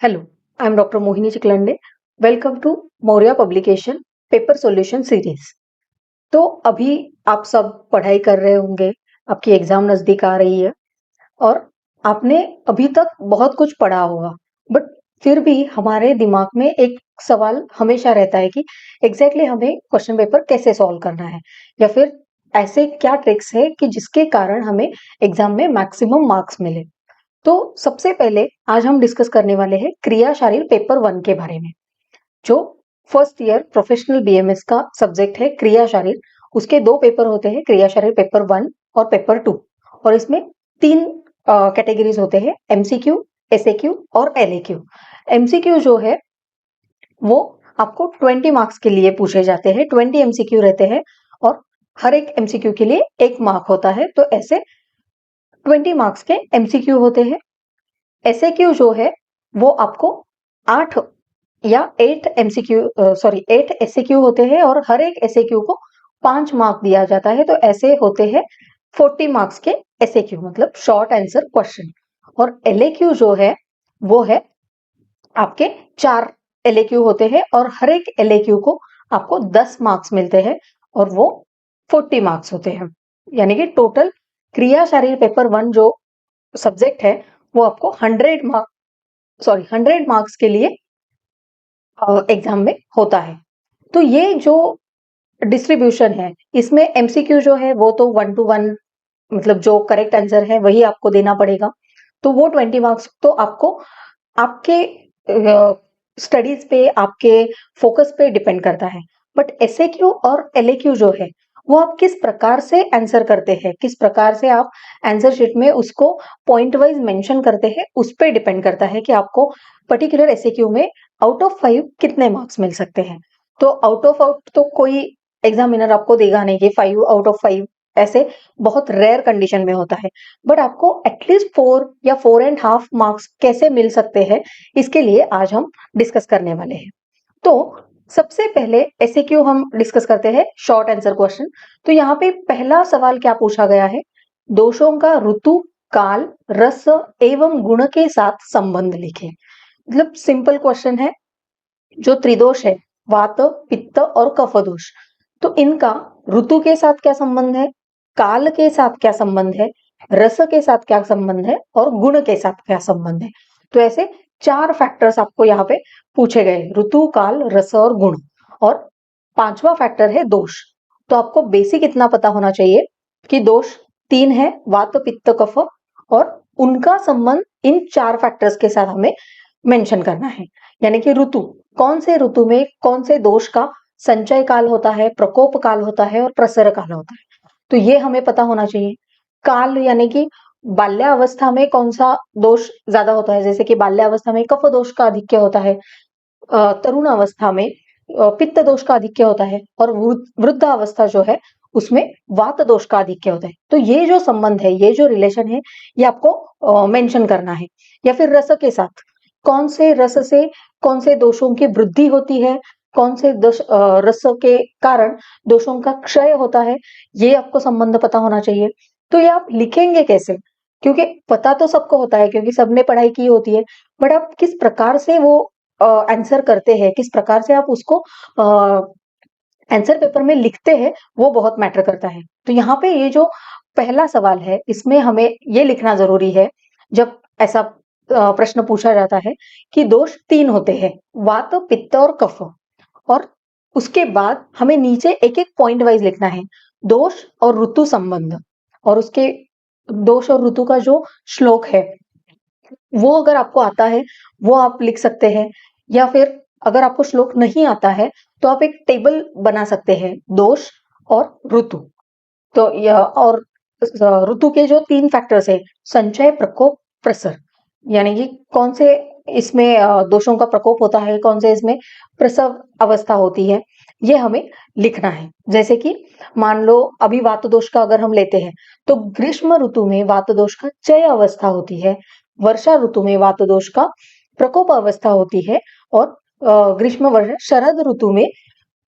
Hello, I am Dr. Mohini Chiklande. Welcome to Maurya publication paper solution series. तो अभी आप सब पढ़ाई कर रहे होंगे, आपकी एग्जाम नजदीक आ रही है और आपने अभी तक बहुत कुछ पढ़ा होगा, बट फिर भी हमारे दिमाग में एक सवाल हमेशा रहता है कि एग्जैक्टली हमें क्वेश्चन पेपर कैसे सॉल्व करना है, या फिर ऐसे क्या ट्रिक्स है कि जिसके कारण हमें एग्जाम में मैक्सिमम मार्क्स मिले। तो सबसे पहले आज हम डिस्कस करने वाले हैं क्रिया शारीर पेपर 1 के बारे में, जो फर्स्ट ईयर प्रोफेशनल बीएमएस का सब्जेक्ट है क्रिया शारीर। उसके दो पेपर होते हैं, क्रिया शारीर पेपर 1 और पेपर 2, और इसमें तीन कैटेगरीज होते हैं, एमसीक्यू, एसएक्यू और एलएक्यू। एमसीक्यू जो है वो आपको 20 मार्क्स के लिए पूछे जाते हैं, 20 एमसीक्यू रहते हैं और हर एक एमसीक्यू के लिए 1 मार्क होता है, तो ऐसे 20 मार्क्स के एमसीक्यू होते हैं। एसएक्यू जो है वो आपको 8 या 8 एसएक्यू होते हैं और हर एक एसएक्यू को 5 मार्क दिया जाता है, तो ऐसे होते हैं 40 मार्क्स के एसएक्यू, मतलब शॉर्ट आंसर क्वेश्चन। और एलएक्यू जो है वो है आपके 4 एलएक्यू होते हैं और हर एक एलएक्यू को आपको 10 मार्क्स मिलते हैं और वो 40 मार्क्स होते हैं। यानी कि टोटल क्रिया शारीर पेपर 1 जो सब्जेक्ट है वो आपको 100 मार्क्स के लिए एग्जाम में होता है। तो ये जो डिस्ट्रीब्यूशन है, इसमें एमसीक्यू जो है वो तो 1 to 1, मतलब जो करेक्ट आंसर है वही आपको देना पड़ेगा, तो वो 20 मार्क्स तो आपको आपके स्टडीज पे, आपके फोकस पे डिपेंड करता है। बट एसएक्यू और एलएक्यू जो है वो आप किस प्रकार से आंसर करते हैं, किस प्रकार से आप आंसर शीट में उसको पॉइंट वाइज मेंशन करते हैं, उस पर डिपेंड करता है कि आपको पर्टिकुलर एसएक्यू में आउट ऑफ 5 कितने मार्क्स मिल सकते हैं। तो आउट तो कोई एग्जामिनर आपको देगा नहीं कि 5 आउट ऑफ 5, ऐसे बहुत रेयर कंडीशन में होता है। बट आपको एटलीस्ट 4 या 4.5 मार्क्स कैसे मिल सकते हैं, इसके लिए आज हम डिस्कस करने वाले हैं। तो सबसे पहले एसएक्यू हम डिस्कस करते हैं, शॉर्ट आंसर क्वेश्चन। तो यहाँ पे पहला सवाल क्या पूछा गया है, दोषों का ऋतु, काल, रस एवं गुण के साथ संबंध लिखें। मतलब सिंपल क्वेश्चन है। जो त्रिदोष है, वात, पित्त और कफ दोष, तो इनका ऋतु के साथ क्या संबंध है, काल के साथ क्या संबंध है, रस के साथ क्या संबंध है और गुण के साथ क्या संबंध है। तो ऐसे 4 फैक्टर्स आपको यहाँ पे पूछे गए, ऋतु, काल, रस और गुण, और 5वां फैक्टर है दोष। तो आपको बेसिक इतना पता होना चाहिए कि दोष 3 है, वात, पित्त, कफ, और उनका संबंध इन 4 फैक्टर्स के साथ हमें मेंशन करना है। यानी कि ऋतु, कौन से ऋतु में कौन से दोष का संचय काल होता है, प्रकोप काल होता है और प्रसर काल होता है, तो ये हमें पता होना चाहिए। काल यानी कि बाल्यावस्था में कौन सा दोष ज्यादा होता है, जैसे कि बाल्यावस्था में कफ दोष का आधिक्य होता है, तरुण अवस्था में पित्त दोष का आधिक्य होता है, और वृद्ध अवस्था जो है उसमें वात दोष का आधिक्य होता है। तो ये जो संबंध है, ये जो रिलेशन है, ये आपको मेंशन करना है। या फिर रस के साथ, कौन से रस से कौन से दोषों की वृद्धि होती है, कौन से रस के कारण दोषों का क्षय होता है, ये आपको संबंध पता होना चाहिए। तो ये आप लिखेंगे कैसे, क्योंकि पता तो सबको होता है क्योंकि सबने पढ़ाई की होती है, बट आप किस प्रकार से वो आंसर करते हैं, किस प्रकार से आप उसको आंसर पेपर में लिखते हैं, वो बहुत मैटर करता है। तो यहाँ पे ये जो पहला सवाल है, इसमें हमें ये लिखना जरूरी है, जब ऐसा प्रश्न पूछा जाता है कि दोष 3 होते हैं, वात, पित्त और कफ, और उसके बाद हमें नीचे एक एक पॉइंट वाइज लिखना है, दोष और ऋतु संबंध, और उसके दोष और ऋतु का जो श्लोक है वो अगर आपको आता है वो आप लिख सकते हैं, या फिर अगर आपको श्लोक नहीं आता है तो आप एक टेबल बना सकते हैं, दोष और ऋतु। तो यह और ऋतु के जो 3 फैक्टर्स है, संचय, प्रकोप, प्रसर, यानी कि कौन से इसमें दोषों का प्रकोप होता है, कौन से इसमें प्रसव अवस्था होती है, ये हमें लिखना है। जैसे कि मान लो अभी वात दोष का अगर हम लेते हैं, तो ग्रीष्म ऋतु में वात दोष का चय अवस्था होती है, वर्षा ऋतु में वात दोष का प्रकोप अवस्था होती है, और ग्रीष्म वर्षा शरद ऋतु में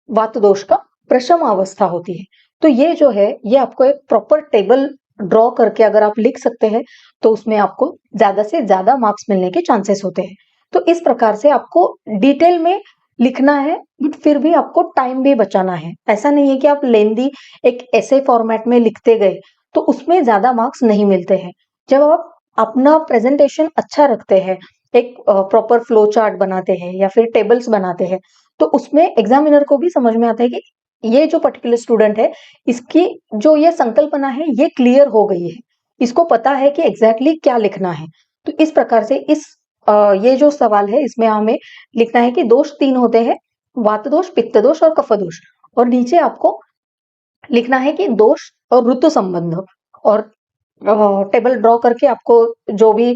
वात दोष का प्रशम अवस्था होती है। तो ये जो है, ये आपको एक प्रॉपर टेबल ड्रॉ करके अगर आप लिख सकते हैं तो उसमें आपको ज्यादा से ज्यादा मार्क्स मिलने के चांसेस होते हैं। तो इस प्रकार से आपको डिटेल में लिखना है, बट फिर भी आपको टाइम भी बचाना है। ऐसा नहीं है कि आप लेंदी एक ऐसे फॉर्मेट में लिखते गए तो उसमें ज्यादा मार्क्स नहीं मिलते हैं। जब आप अपना प्रेजेंटेशन अच्छा रखते हैं, एक प्रॉपर फ्लो चार्ट बनाते हैं या फिर टेबल्स बनाते हैं, तो उसमें एग्जामिनर को भी समझ में आता है कि ये जो पर्टिकुलर स्टूडेंट है, इसकी जो ये संकल्पना है ये क्लियर हो गई है, इसको पता है कि एग्जैक्टली क्या लिखना है। तो इस प्रकार से ये जो सवाल है इसमें हमें लिखना है कि दोष 3 होते हैं, वात दोष, पित्त दोष और कफ दोष। और नीचे आपको लिखना है कि दोष और ऋतु संबंध, और टेबल ड्रॉ करके आपको जो भी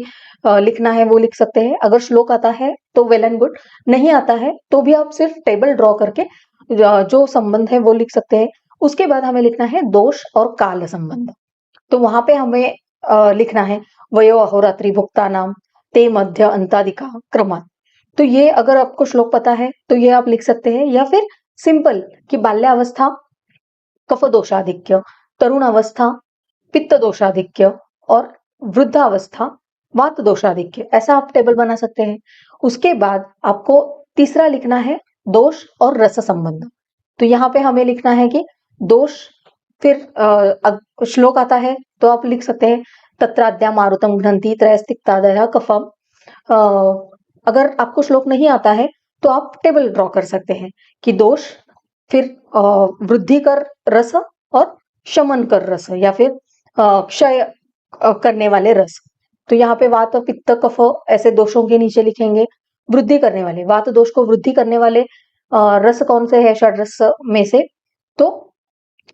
लिखना है वो लिख सकते हैं। अगर श्लोक आता है तो वेल एंड गुड, नहीं आता है तो भी आप सिर्फ टेबल ड्रॉ करके जो संबंध है वो लिख सकते हैं। उसके बाद हमें लिखना है दोष और काल संबंध। तो वहां पे हमें लिखना है वयो अहोरात्रि भुक्ता नाम ते मध्य अंतादिका क्रमात्। तो ये अगर आपको श्लोक पता है तो ये आप लिख सकते हैं, या फिर सिंपल कि बाल्यावस्था कफ दोषाधिक्य, तरुण अवस्था पित्त दोषाधिक्य और वृद्धावस्था वात दोषाधिक्य, ऐसा आप टेबल बना सकते हैं। उसके बाद आपको तीसरा लिखना है दोष और रस संबंध। तो यहाँ पे हमें लिखना है कि दोष, फिर श्लोक आता है तो आप लिख सकते हैं तत्राद्या मारुतम घ्नन्ति त्रयस्तिक्तादयः कफम। अगर आपको श्लोक नहीं आता है तो आप टेबल ड्रॉ कर सकते हैं कि दोष, फिर वृद्धि कर रस और शमन कर रस, या फिर क्षय करने वाले रस। तो यहाँ पे वात पित्त कफ ऐसे दोषों के नीचे लिखेंगे। वृद्धि करने वाले, वात दोष को वृद्धि करने वाले रस कौन से है षड रस में से, तो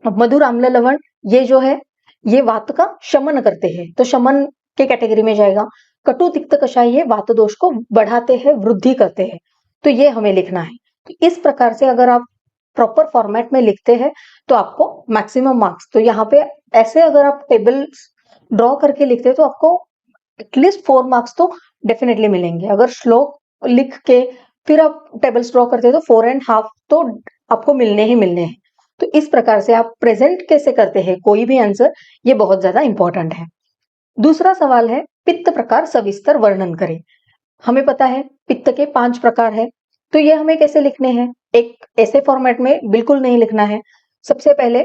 मधुर आम्ल लवण, ये जो है ये वात का शमन करते हैं तो शमन के कैटेगरी में जाएगा। कटु तिक्त कषाय ये वात दोष को बढ़ाते हैं, वृद्धि करते हैं, तो ये हमें लिखना है। तो इस प्रकार से अगर आप प्रॉपर फॉर्मेट में लिखते हैं तो आपको मैक्सिमम मार्क्स, तो यहाँ पे ऐसे अगर आप टेबल ड्रॉ करके लिखते हैं तो आपको एटलीस्ट 4 मार्क्स तो डेफिनेटली मिलेंगे। अगर श्लोक लिख के फिर आप टेबल्स ड्रॉ करते हैं तो 4.5 तो आपको मिलने ही मिलने हैं। तो इस प्रकार से आप प्रेजेंट कैसे करते हैं कोई भी आंसर, ये बहुत ज्यादा इंपॉर्टेंट है। दूसरा सवाल है पित्त प्रकार सविस्तर वर्णन करें। हमें पता है पित्त के 5 प्रकार है, तो ये हमें कैसे लिखने हैं, एक ऐसे फॉर्मेट में बिल्कुल नहीं लिखना है। सबसे पहले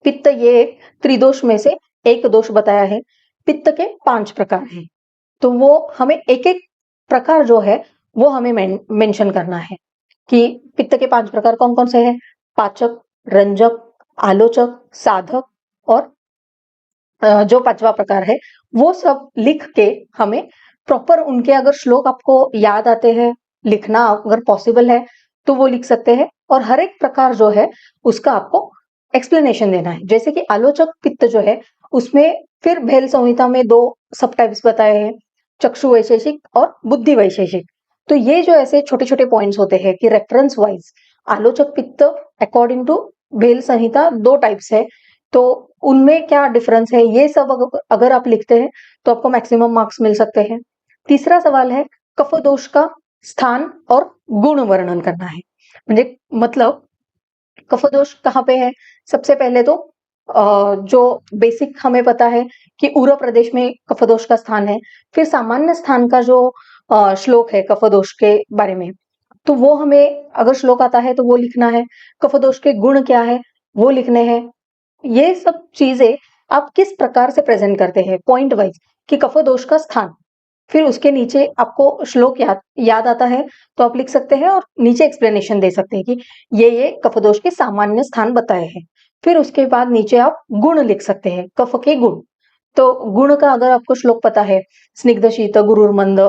पित्त ये त्रिदोष में से एक दोष बताया है, पित्त के 5 प्रकार हैं, तो वो हमें एक एक प्रकार जो है वो हमें मेंशन करना है कि पित्त के 5 प्रकार कौन कौन से हैं, पाचक, रंजक, आलोचक, साधक, और जो 5वां प्रकार है वो सब लिख के हमें प्रॉपर उनके अगर श्लोक आपको याद आते हैं, लिखना अगर पॉसिबल है तो वो लिख सकते हैं। और हर एक प्रकार जो है उसका आपको एक्सप्लेनेशन देना है। जैसे कि आलोचक पित्त जो है उसमें फिर भेल संहिता में 2 सब टाइप्स बताए हैं, चक्षु वैशेषिक और बुद्धि वैशेषिक। तो ये जो ऐसे छोटे छोटे पॉइंट्स होते हैं कि रेफरेंस वाइज आलोचक पित्त अकॉर्डिंग टू भेल संहिता 2 टाइप्स है, तो उनमें क्या डिफरेंस है, ये सब अगर आप लिखते हैं तो आपको मैक्सिमम मार्क्स मिल सकते हैं। तीसरा सवाल है कफ दोष का स्थान और गुण वर्णन करना है। मतलब कफ दोष कहाँ पे है, सबसे पहले तो जो बेसिक हमें पता है कि उर प्रदेश में कफ दोष का स्थान है। फिर सामान्य स्थान का जो श्लोक है कफ दोष के बारे में, तो वो हमें अगर श्लोक आता है तो वो लिखना है। कफ दोष के गुण क्या है वो लिखने हैं। ये सब चीजें आप किस प्रकार से प्रेजेंट करते हैं पॉइंट वाइज कि कफ दोष का स्थान, फिर उसके नीचे आपको श्लोक याद आता है तो आप लिख सकते हैं और नीचे एक्सप्लेनेशन दे सकते हैं कि ये कफ दोष के सामान्य स्थान बताए हैं। फिर उसके बाद नीचे आप गुण लिख सकते हैं, कफ के गुण। तो गुण का अगर आपको श्लोक पता है, स्निग्ध शीत गुरुर्मंद,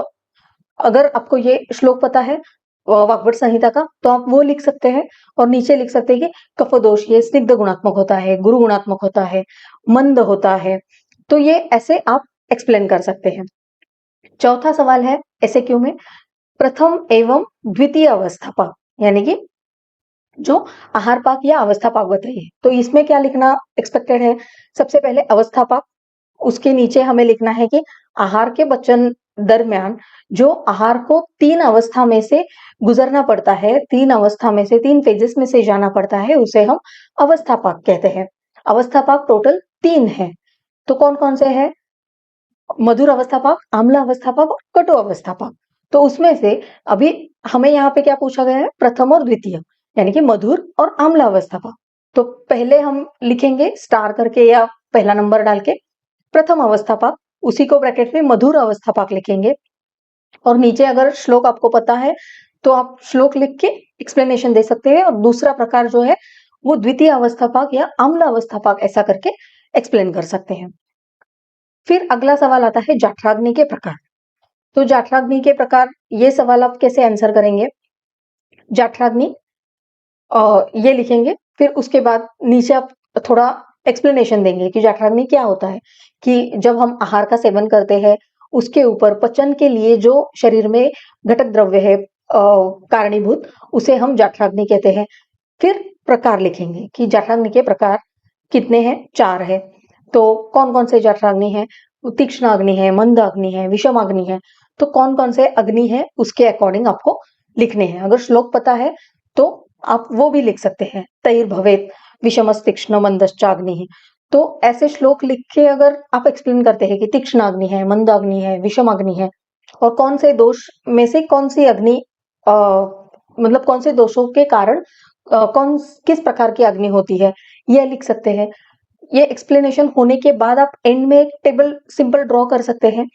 अगर आपको ये श्लोक पता है वाग्भट संहिता का तो आप वो लिख सकते हैं। और नीचे लिख सकते हैं कि कफ दोष ये स्निग्ध गुणात्मक होता है, गुरु गुणात्मक होता है, मंद होता है। तो ये ऐसे आप एक्सप्लेन कर सकते हैं। चौथा सवाल है ऐसे क्यों में प्रथम एवं द्वितीय अवस्था पाक, यानी कि जो आहार पाक या अवस्था पाक बताइए। तो इसमें क्या लिखना एक्सपेक्टेड है, सबसे पहले अवस्था पाक, उसके नीचे हमें लिखना है कि आहार के पचन दरमियान जो आहार को 3 अवस्था में से गुजरना पड़ता है, 3 अवस्था में से 3 फेजेस में से जाना पड़ता है, उसे हम अवस्था पाक कहते हैं। अवस्था पाक टोटल 3 है, तो कौन कौन से है, मधुर अवस्था पाक, आम्ल अवस्था पाक और कटु अवस्था पाक। तो उसमें से अभी हमें यहाँ पे क्या पूछा गया है, प्रथम और द्वितीय, यानी कि मधुर और आम्ल अवस्था पाक। तो पहले हम लिखेंगे स्टार करके या पहला नंबर डाल के प्रथम अवस्था पाक, उसी को ब्रैकेट में मधुर अवस्था पाक लिखेंगे। और नीचे अगर श्लोक आपको पता है तो आप श्लोक लिख के एक्सप्लेनेशन दे सकते हैं, और दूसरा प्रकार जो है वो द्वितीय अवस्था पाक या आम्ल अवस्था पाक ऐसा करके एक्सप्लेन कर सकते हैं। फिर अगला सवाल आता है जाठराग्नि के प्रकार। तो जाठराग्नि के प्रकार, ये सवाल आप कैसे आंसर करेंगे? जाठराग्नि ये लिखेंगे, फिर उसके बाद नीचे आप थोड़ा एक्सप्लेनेशन देंगे कि जाठराग्नि क्या होता है, कि जब हम आहार का सेवन करते हैं उसके ऊपर पचन के लिए जो शरीर में घटक द्रव्य है कारणीभूत, उसे हम जाठराग्नि कहते हैं। फिर प्रकार लिखेंगे कि जाठराग्नि के प्रकार कितने हैं, 4 है। तो कौन कौन से जाठराग्नि है? तीक्ष्ण अग्नि है, मंद अग्नि है, विषम अग्नि है। तो कौन कौन से अग्नि है उसके अकॉर्डिंग आपको लिखने हैं। अगर श्लोक पता है तो आप वो भी लिख सकते हैं, तैर्भवेत् विषमस् तीक्ष्ण मंदश्चाग्नि। तो ऐसे श्लोक लिख के अगर आप एक्सप्लेन करते हैं कि तीक्ष्ण अग्नि है, मंद अग्नि है, विषम अग्नि है, और कौन से दोष में से कौन सी अग्नि मतलब कौन से दोषों के कारण कौन किस प्रकार की अग्नि होती है, यह लिख सकते हैं। ये एक्सप्लेनेशन होने के बाद आप एंड में एक टेबल सिंपल ड्रॉ कर सकते हैं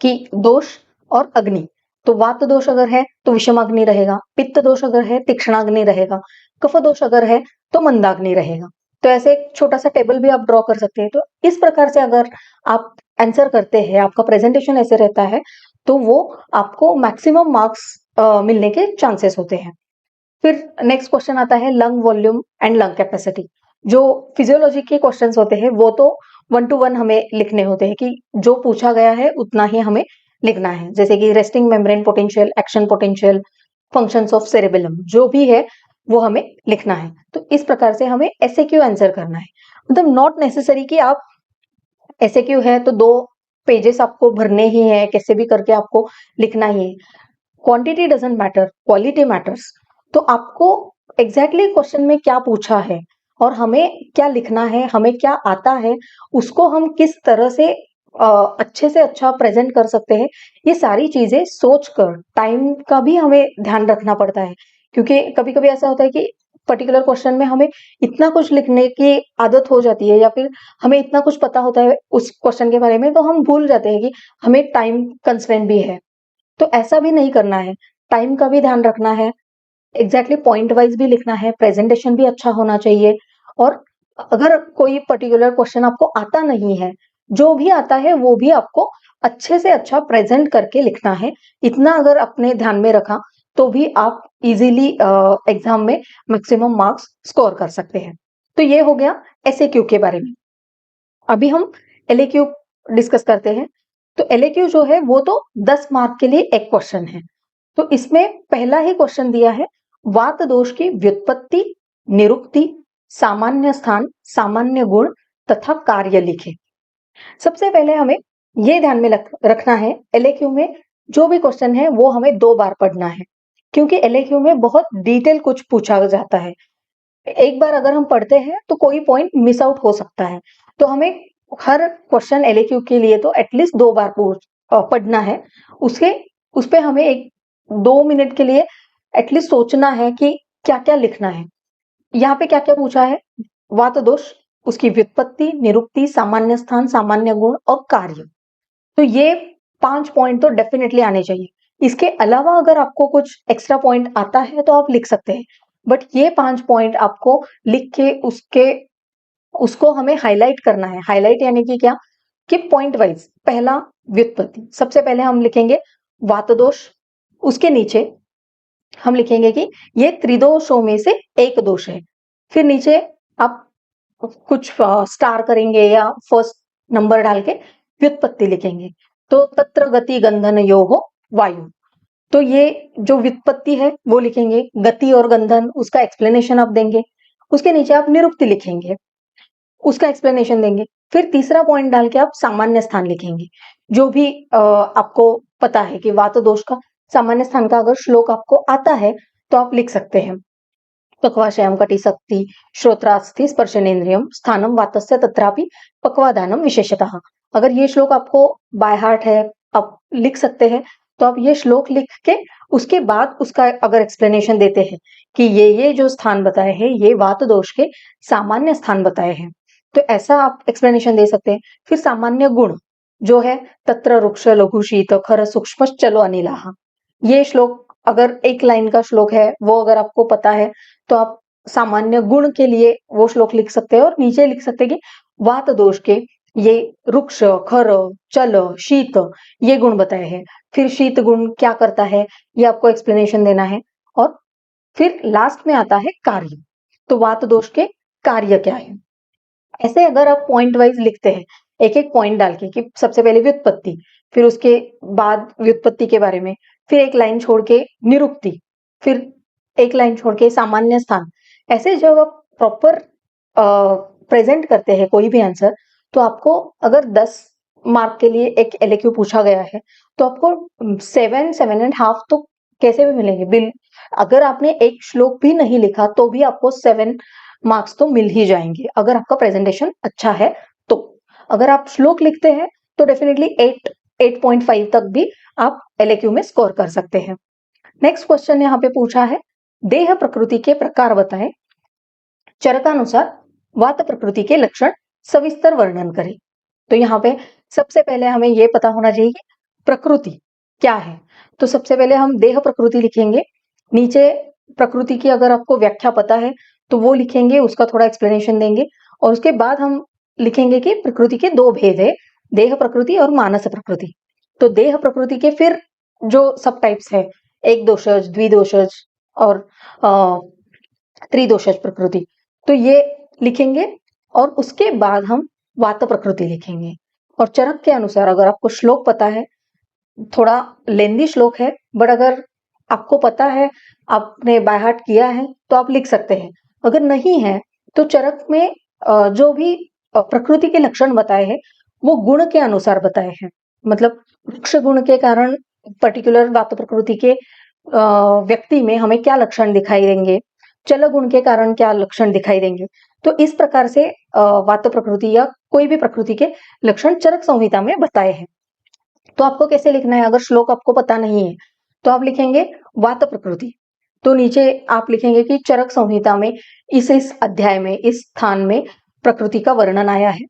कि दोष और अग्नि। तो वात दोष अगर है तो विषमाग्नि रहेगा, पित्त दोष अगर है तीक्ष्णाग्नि रहेगा, कफ दोष अगर है तो मंदाग्नि रहेगा। तो ऐसे एक छोटा सा टेबल भी आप ड्रॉ कर सकते हैं। तो इस प्रकार से अगर आप आंसर करते हैं, आपका प्रेजेंटेशन ऐसे रहता है, तो वो आपको मैक्सिमम मार्क्स मिलने के चांसेस होते हैं। फिर नेक्स्ट क्वेश्चन आता है lung volume and lung capacity. जो फिजियोलॉजी के क्वेश्चंस होते हैं वो तो 1 to 1 हमें लिखने होते हैं, कि जो पूछा गया है उतना ही हमें लिखना है। जैसे कि resting membrane potential, action potential, functions of cerebellum, जो भी है वो हमें लिखना है। तो इस प्रकार से हमें एसएक्यू आंसर करना है। मतलब नॉट नेसेसरी कि आप एसएक्यू है तो 2 पेजेस आपको भरने ही है, कैसे भी करके आपको लिखना ही है। Quantity doesn't matter, quality matters. तो आपको एग्जैक्टली क्वेश्चन में क्या पूछा है और हमें क्या लिखना है, हमें क्या आता है, उसको हम किस तरह से अच्छे से अच्छा प्रेजेंट कर सकते हैं, ये सारी चीजें सोचकर, टाइम का भी हमें ध्यान रखना पड़ता है। क्योंकि कभी कभी ऐसा होता है कि पर्टिकुलर क्वेश्चन में हमें इतना कुछ लिखने की आदत हो जाती है, या फिर हमें इतना कुछ पता होता है उस क्वेश्चन के बारे में, तो हम भूल जाते हैं कि हमें टाइम कंस्ट्रेंट भी है। तो ऐसा भी नहीं करना है, टाइम का भी ध्यान रखना है, एग्जैक्टली पॉइंट वाइज भी लिखना है, प्रेजेंटेशन भी अच्छा होना चाहिए। और अगर कोई पर्टिकुलर क्वेश्चन आपको आता नहीं है, जो भी आता है वो भी आपको अच्छे से अच्छा प्रेजेंट करके लिखना है। इतना अगर अपने ध्यान में रखा तो भी आप इजीली एग्जाम में मैक्सिमम मार्क्स स्कोर कर सकते हैं। तो ये हो गया एसएक्यू के बारे में। अभी हम एलएक्यू डिस्कस करते हैं। तो एलएक्यू जो है वो तो 10 मार्क के लिए एक क्वेश्चन है। तो इसमें पहला ही क्वेश्चन दिया है, वात दोष की व्युत्पत्ति, निरुक्ति, सामान्य स्थान, सामान्य गुण तथा कार्य लिखे। सबसे पहले हमें ये ध्यान में रखना है, एलएक्यू में जो भी क्वेश्चन है वो हमें 2 बार पढ़ना है, क्योंकि एलएक्यू में बहुत डिटेल कुछ पूछा जाता है। एक बार अगर हम पढ़ते हैं तो कोई पॉइंट मिस आउट हो सकता है। तो हमें हर क्वेश्चन एलएक्यू के लिए तो एटलीस्ट 2 बार पढ़ना है। उस पे हमें 2 मिनट के लिए एटलीस्ट सोचना है कि क्या क्या लिखना है। यहाँ पे क्या क्या पूछा है, वात दोष, उसकी व्युत्पत्ति, निरुक्ति, सामान्य स्थान, सामान्य गुण और कार्य। तो ये 5 पॉइंट तो डेफिनेटली आने चाहिए। इसके अलावा अगर आपको कुछ एक्स्ट्रा पॉइंट आता है तो आप लिख सकते हैं, बट ये 5 पॉइंट आपको लिख के उसको हमें हाईलाइट करना है। हाईलाइट यानी कि क्या, कि पॉइंट वाइज। पहला व्युत्पत्ति, सबसे पहले हम लिखेंगे वात दोष, उसके नीचे हम लिखेंगे कि ये त्रिदोषों में से एक दोष है। फिर नीचे आप कुछ स्टार करेंगे या फर्स्ट नंबर डाल के व्युत्पत्ति लिखेंगे। तो तत्र गति गंधन योहो वायु। तो ये जो व्युत्पत्ति है वो लिखेंगे, गति और गंधन उसका एक्सप्लेनेशन आप देंगे। उसके नीचे आप निरुक्ति लिखेंगे, उसका एक्सप्लेनेशन देंगे। फिर तीसरा पॉइंट डाल के आप सामान्य स्थान लिखेंगे। जो भी आपको पता है कि वात दोष का सामान्य स्थान का अगर श्लोक आपको आता है तो आप लिख सकते हैं। पक्वाशयम कटिशक्ति श्रोत्रास्थि स्पर्शनेन्द्रियम स्थानम वातस्य तत्रापि पक्वादानम विशेषतः। अगर ये श्लोक आपको बाय हार्ट है, आप लिख सकते हैं, तो आप ये श्लोक लिख के उसके बाद उसका अगर एक्सप्लेनेशन देते हैं कि ये जो स्थान बताए हैं ये वात दोष के सामान्य स्थान बताए हैं, तो ऐसा आप एक्सप्लेनेशन दे सकते हैं। फिर सामान्य गुण जो है, तत्र रुक्ष लघु शीत खर सूक्ष्म चलो अनिलाहा, ये श्लोक अगर एक लाइन का श्लोक है वो अगर आपको पता है तो आप सामान्य गुण के लिए वो श्लोक लिख सकते हैं और नीचे लिख सकते हैं कि वात दोष के ये रुक्ष खर चल शीत ये गुण बताए हैं। फिर शीत गुण क्या करता है ये आपको एक्सप्लेनेशन देना है। और फिर लास्ट में आता है कार्य, तो वात दोष के कार्य क्या है। ऐसे अगर आप पॉइंट वाइज लिखते हैं एक एक पॉइंट डाल के कि सबसे पहले व्युत्पत्ति, फिर उसके बाद व्युत्पत्ति के बारे में, फिर एक लाइन छोड़ के निरुक्ति, फिर एक लाइन छोड़ के सामान्य स्थान, ऐसे जब आप प्रॉपर प्रेजेंट करते हैं कोई भी आंसर, तो आपको अगर 10 मार्क के लिए एक एलएक्यू पूछा गया है तो आपको 7.5 तो कैसे भी मिलेंगे बिल। अगर आपने एक श्लोक भी नहीं लिखा तो भी आपको 7 मार्क्स तो मिल ही जाएंगे अगर आपका प्रेजेंटेशन अच्छा है। तो अगर आप श्लोक लिखते हैं तो डेफिनेटली 8.5 तक भी आप एलएक्यू में स्कोर कर सकते हैं। नेक्स्ट क्वेश्चन यहाँ पे पूछा है, देह प्रकृति के प्रकार बताएं, चरकानुसार वात प्रकृति के लक्षण सविस्तर वर्णन करें। तो यहाँ पे सबसे पहले हमें ये पता होना चाहिए कि प्रकृति क्या है। तो सबसे पहले हम देह प्रकृति लिखेंगे, नीचे प्रकृति की अगर आपको व्याख्या पता है तो वो लिखेंगे, उसका थोड़ा एक्सप्लेनेशन देंगे, और उसके बाद हम लिखेंगे कि प्रकृति के 2 भेद है, देह प्रकृति और मानस प्रकृति। तो देह प्रकृति के फिर जो सब टाइप्स है, एक दोषज, द्विदोषज और त्रिदोषज प्रकृति, तो ये लिखेंगे। और उसके बाद हम वात प्रकृति लिखेंगे। और चरक के अनुसार अगर आपको श्लोक पता है, थोड़ा लेंदी श्लोक है बट अगर आपको पता है, आपने बाय हार्ट किया है तो आप लिख सकते हैं। अगर नहीं है तो चरक में जो भी प्रकृति के लक्षण बताए हैं वो गुण के अनुसार बताए हैं। मतलब वृक्ष गुण के कारण पर्टिकुलर वात प्रकृति के व्यक्ति में हमें क्या लक्षण दिखाई देंगे, चल गुण के कारण क्या लक्षण दिखाई देंगे। तो इस प्रकार से वात प्रकृति या कोई भी प्रकृति के लक्षण चरक संहिता में बताए हैं। तो आपको कैसे लिखना है, अगर श्लोक आपको पता नहीं है तो आप लिखेंगे वात प्रकृति, तो नीचे आप लिखेंगे कि चरक संहिता में इस अध्याय में इस स्थान में प्रकृति का वर्णन आया है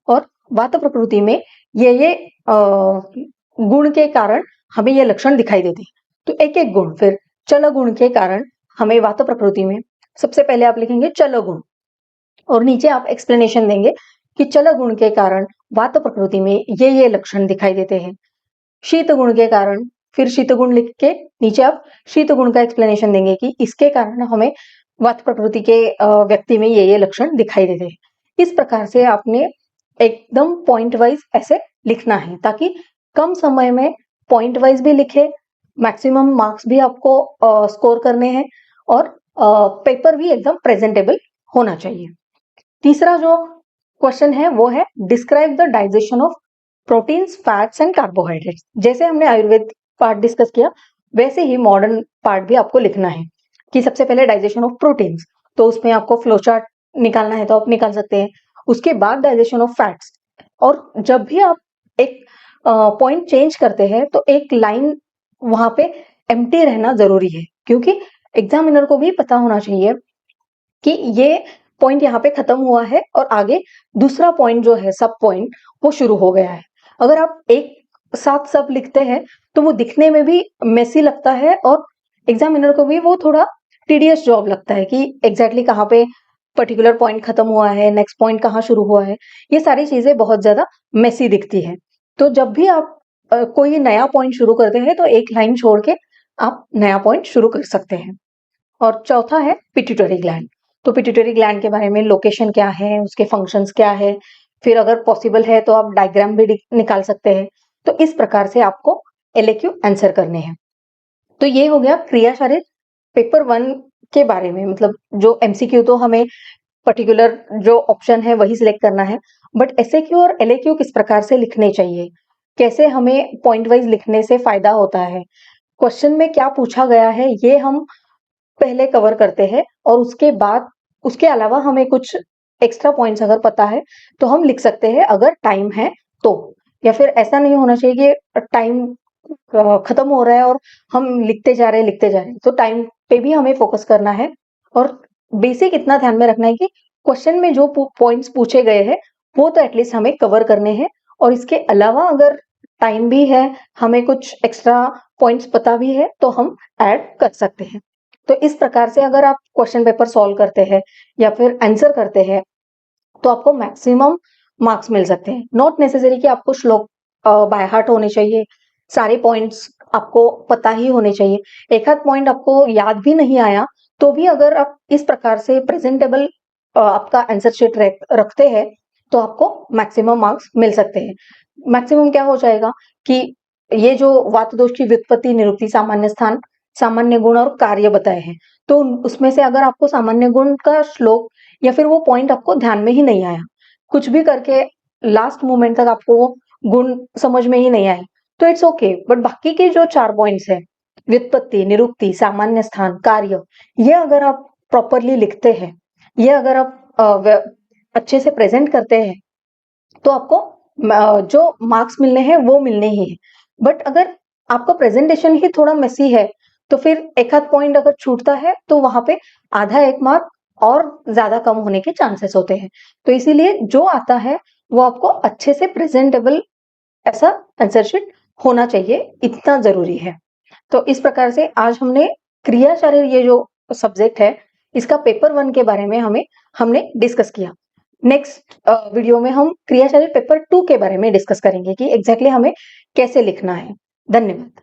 और वात प्रकृति में ये गुण के कारण हमें ये लक्षण दिखाई देते हैं। तो एक एक गुण, फिर चल गुण के कारण हमें वात प्रकृति में सबसे पहले आप लिखेंगे चल गुण और नीचे आप एक्सप्लेनेशन देंगे कि चल गुण के कारण वात प्रकृति में ये लक्षण दिखाई देते हैं। शीत गुण के कारण फिर शीत गुण लिख के नीचे आप शीत गुण का एक्सप्लेनेशन देंगे कि इसके कारण हमें वात प्रकृति के व्यक्ति में ये लक्षण दिखाई देते हैं। इस प्रकार से आपने एकदम पॉइंट वाइज ऐसे लिखना है ताकि कम समय में पॉइंट वाइज भी लिखे, मैक्सिमम मार्क्स भी आपको स्कोर करने हैं और पेपर भी एकदम प्रेजेंटेबल होना चाहिए। तीसरा जो क्वेश्चन है वो है, describe the digestion of proteins, fats and carbohydrates. जैसे हमने आयुर्वेद पार्ट डिस्कस किया वैसे ही मॉडर्न पार्ट भी आपको लिखना है कि सबसे पहले डाइजेशन ऑफ प्रोटीन्स, तो उसमें आपको फ्लो चार्ट निकालना है तो आप निकाल सकते हैं। उसके बाद डाइजेशन ऑफ फैट्स, और जब भी आप एक पॉइंट चेंज करते हैं तो एक लाइन वहां पे एम्प्टी रहना जरूरी है, क्योंकि एग्जामिनर को भी पता होना चाहिए कि ये पॉइंट यहाँ पे खत्म हुआ है और आगे दूसरा पॉइंट जो है सब पॉइंट वो शुरू हो गया है। अगर आप एक साथ सब लिखते हैं तो वो दिखने में भी मेसी लगता है और एग्जामिनर को भी वो थोड़ा टीडियस जॉब लगता है कि एग्जैक्टली कहाँ पे पर्टिकुलर पॉइंट खत्म हुआ है, नेक्स्ट पॉइंट कहाँ शुरू हुआ है, ये सारी चीजें बहुत ज्यादा मेसी दिखती है। तो जब भी आप कोई नया पॉइंट शुरू करते हैं तो एक लाइन छोड़ के आप नया पॉइंट शुरू कर सकते हैं। और चौथा है पिट्यूटरी ग्लैंड। तो पिट्यूटरी ग्लैंड के बारे में लोकेशन क्या है, उसके फंक्शंस क्या है, फिर अगर पॉसिबल है तो आप डायग्राम भी निकाल सकते हैं। तो इस प्रकार से आपको एलएक्यू आंसर करने हैं। तो ये हो गया क्रिया शारीर पेपर 1 के बारे में, मतलब जो एमसीक्यू तो हमें पर्टिकुलर जो ऑप्शन है वही सिलेक्ट करना है, बट एसएक्यू और एलएक्यू किस प्रकार से लिखने चाहिए, कैसे हमें पॉइंट वाइज लिखने से फायदा होता है, क्वेश्चन में क्या पूछा गया है, ये हम पहले कवर करते हैं। और उसके बाद उसके अलावा हमें कुछ एक्स्ट्रा पॉइंट्स अगर पता है तो हम लिख सकते हैं अगर टाइम है तो, या फिर ऐसा नहीं होना चाहिए कि टाइम खत्म हो रहा है और हम लिखते जा रहे हैं, तो टाइम पे भी हमें फोकस करना है। और बेसिक इतना ध्यान में रखना है कि क्वेश्चन में जो पॉइंट्स पूछे गए हैं वो तो एटलीस्ट हमें कवर करने हैं, और इसके अलावा अगर टाइम भी है, हमें कुछ एक्स्ट्रा पॉइंट्स पता भी है, तो हम ऐड कर सकते हैं। तो इस प्रकार से अगर आप क्वेश्चन पेपर सॉल्व करते हैं या फिर आंसर करते हैं, तो आपको मैक्सिमम मार्क्स मिल सकते हैं। नॉट नेसेसरी कि आपको श्लोक बाय हार्ट होने चाहिए, सारे पॉइंट्स आपको पता ही होने चाहिए। एक आध पॉइंट आपको याद भी नहीं आया, तो भी अगर आप इस प्रकार से प्रेजेंटेबल आपका आंसर शीट रखते हैं, तो आपको मैक्सिमम मार्क्स मिल सकते हैं। मैक्सिमम क्या हो जाएगा कि ये जो वात दोष की व्युत्पत्ति, निरुक्ति, सामान्य स्थान, सामान्य गुण और कार्य बताए हैं, तो उसमें से अगर आपको सामान्य गुण का श्लोक या फिर वो पॉइंट आपको ध्यान में ही नहीं आया, कुछ भी करके लास्ट मोमेंट तक आपको वो गुण समझ में ही नहीं आए, तो इट्स ओके। बट बाकी के जो 4 पॉइंट्स है, व्युत्पत्ति, निरुक्ति, सामान्य स्थान, कार्य, ये अगर आप प्रॉपरली लिखते हैं, ये अगर आप अच्छे से प्रेजेंट करते हैं, तो आपको जो मार्क्स मिलने हैं वो मिलने ही हैं। बट अगर आपका प्रेजेंटेशन ही थोड़ा मेसी है, तो फिर एक आध पॉइंट अगर छूटता है, तो वहां पे आधा 1 मार्क और ज्यादा कम होने के चांसेस होते हैं। तो इसीलिए जो आता है वो आपको अच्छे से प्रेजेंटेबल ऐसा आंसर शीट होना चाहिए, इतना जरूरी है। तो इस प्रकार से आज हमने क्रिया शरीर, ये जो सब्जेक्ट है, इसका पेपर 1 के बारे में हमने डिस्कस किया। नेक्स्ट वीडियो में हम क्रिया शरीर पेपर 2 के बारे में डिस्कस करेंगे कि एग्जैक्टली हमें कैसे लिखना है। धन्यवाद।